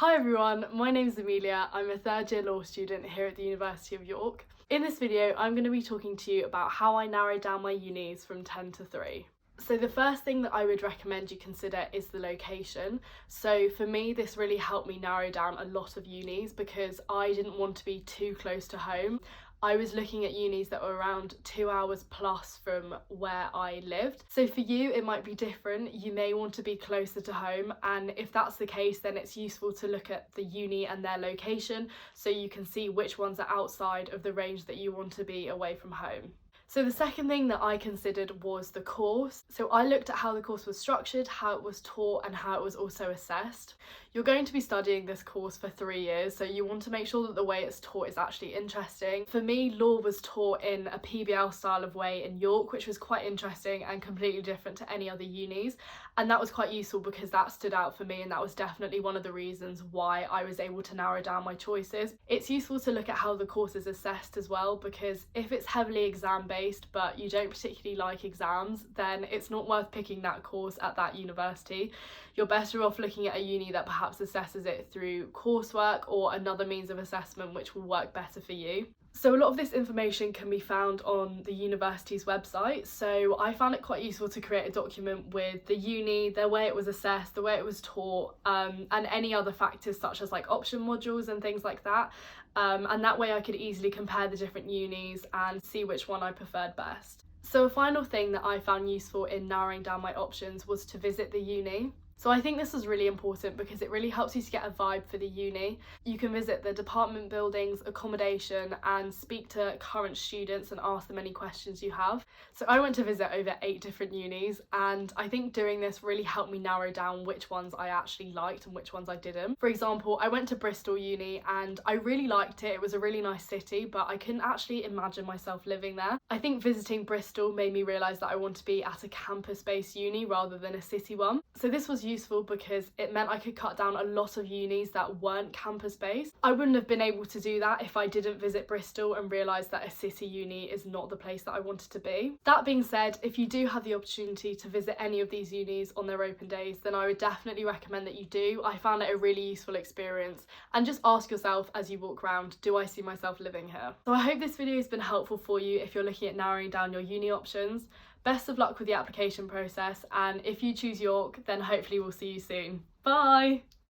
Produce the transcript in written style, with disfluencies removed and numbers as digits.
Hi everyone, my name is Amelia. I'm a third year law student here at the University of York. In this video, I'm going to be talking to you about how I narrowed down my unis from 10 to 3. So the first thing that I would recommend you consider is the location. So for me, this really helped me narrow down a lot of unis because I didn't want to be too close to home. I was looking at unis that were around 2 hours plus from where I lived. So for you, it might be different. You may want to be closer to home, and if that's the case, then it's useful to look at the uni and their location so you can see which ones are outside of the range that you want to be away from home. So the second thing that I considered was the course. So I looked at how the course was structured, how it was taught, and how it was also assessed. You're going to be studying this course for 3 years, so you want to make sure that the way it's taught is actually interesting. For me, law was taught in a PBL style of way in York, which was quite interesting and completely different to any other unis. And that was quite useful because that stood out for me, and that was definitely one of the reasons why I was able to narrow down my choices. It's useful to look at how the course is assessed as well, because if it's heavily exam-based but you don't particularly like exams, then it's not worth picking that course at that university. You're better off looking at a uni that perhaps assesses it through coursework or another means of assessment which will work better for you. So a lot of this information can be found on the university's website, so I found it quite useful to create a document with the uni, the way it was assessed, the way it was taught, and any other factors such as like option modules and things like that. And that way I could easily compare the different unis and see which one I preferred best. So a final thing that I found useful in narrowing down my options was to visit the uni. So I think this is really important because it really helps you to get a vibe for the uni. You can visit the department buildings, accommodation, and speak to current students and ask them any questions you have. So I went to visit over 8 different unis, and I think doing this really helped me narrow down which ones I actually liked and which ones I didn't. For example, I went to Bristol Uni and I really liked it. It was a really nice city, but I couldn't actually imagine myself living there. I think visiting Bristol made me realise that I want to be at a campus-based uni rather than a city one. So this was useful because it meant I could cut down a lot of unis that weren't campus based. I wouldn't have been able to do that if I didn't visit Bristol and realise that a city uni is not the place that I wanted to be. That being said, if you do have the opportunity to visit any of these unis on their open days, then I would definitely recommend that you do. I found it a really useful experience, and just ask yourself as you walk around, do I see myself living here? So I hope this video has been helpful for you if you're looking at narrowing down your uni options. Best of luck with the application process, and if you choose York, then hopefully we'll see you soon. Bye!